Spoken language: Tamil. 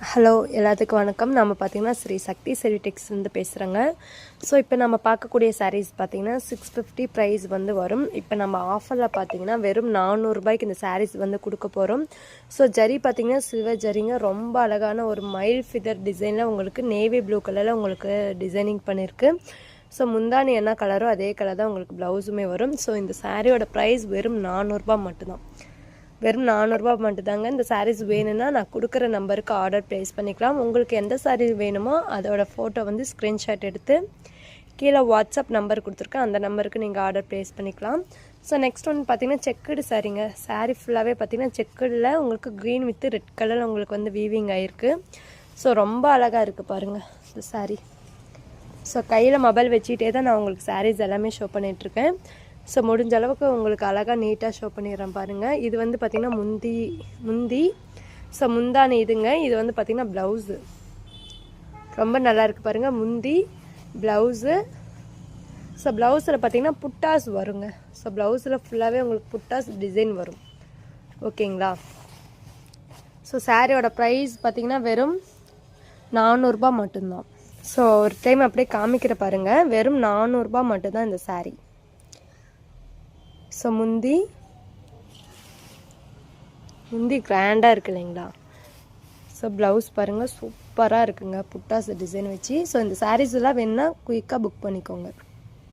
ஹலோ எல்லாத்துக்கும் வணக்கம். நம்ம பார்த்திங்கன்னா ஸ்ரீ சக்தி செல்வி டெக்ஸ்லேருந்து பேசுகிறேங்க. ஸோ இப்போ நம்ம பார்க்கக்கூடிய சாரீஸ் பார்த்திங்கன்னா 650 ப்ரைஸ் வந்து வரும். இப்போ நம்ம ஆஃபரில் பார்த்திங்கன்னா வெறும் 400 ரூபாய்க்கு இந்த சாரீஸ் வந்து கொடுக்க போகிறோம். ஸோ ஜரி பார்த்திங்கன்னா சில்வர் ஜரிங்க, ரொம்ப அழகான ஒரு மயில் ஃபிதர் டிசைனில் உங்களுக்கு நேவி ப்ளூ கலரில் உங்களுக்கு டிசைனிங் பண்ணியிருக்கு. ஸோ முந்தானி என்ன கலரோ அதே கலர் தான் உங்களுக்கு ப்ளவுஸுமே வரும். ஸோ இந்த சாரியோட ப்ரைஸ் வெறும் 400 ரூபா மட்டும்தான். வெறும் 400 ரூபா மட்டும்தாங்க. இந்த சாரீஸ் வேணும்னா நான் கொடுக்குற நம்பருக்கு ஆர்டர் ப்ளேஸ் பண்ணிக்கலாம். உங்களுக்கு எந்த சாரீ வேணுமோ அதோட ஃபோட்டோ வந்து ஸ்க்ரீன்ஷாட் எடுத்து கீழே வாட்ஸ்அப் நம்பர் கொடுத்துருக்கேன், அந்த நம்பருக்கு நீங்கள் ஆர்டர் ப்ளேஸ் பண்ணிக்கலாம். ஸோ நெக்ஸ்ட் ஒன்று பார்த்தீங்கன்னா செக்குடு சாரீங்க. சாரீ ஃபுல்லாகவே பார்த்தீங்கன்னா செக்குடில் உங்களுக்கு க்ரீன் வித் ரெட் கலரில் உங்களுக்கு வந்து வீவிங் ஆகிருக்கு. ஸோ ரொம்ப அழகாக இருக்குது பாருங்கள் இந்த சாரீ. ஸோ கையில் மொபைல் வச்சுக்கிட்டே தான் நான் உங்களுக்கு சாரீஸ் எல்லாமே ஷோ பண்ணிகிட்ருக்கேன். ஸோ முடிஞ்ச அளவுக்கு உங்களுக்கு அழகாக நீட்டாக ஷோ பண்ணிடுறேன் பாருங்கள். இது வந்து பார்த்திங்கன்னா முந்தி ஸோ முந்தானி இதுங்க. இது வந்து பார்த்திங்கன்னா ப்ளவுஸு ரொம்ப நல்லா இருக்குது பாருங்கள். முந்தி ப்ளவுஸு. ஸோ ப்ளவுஸில் பார்த்திங்கன்னா புட்டாஸ் வருங்க. ஸோ ப்ளவுஸில் ஃபுல்லாகவே உங்களுக்கு புட்டாஸ் டிசைன் வரும். ஓகேங்களா? ஸோ சாரியோட ப்ரைஸ் பார்த்திங்கன்னா வெறும் 400 ரூபா மட்டும்தான். ஸோ ஒரு டைம் அப்படியே காமிக்கிற பாருங்கள். வெறும் 400 ரூபா மட்டும்தான் இந்த சாரீ. ஸோ முந்தி கிராண்டாக இருக்குது இல்லைங்களா? ஸோ ப்ளவுஸ் பாருங்கள், சூப்பராக இருக்குங்க புட்டாஸ் டிசைன் வச்சு. ஸோ இந்த சாரீஸ் எல்லாம் வேணுன்னா குயிக்காக புக் பண்ணிக்கோங்க.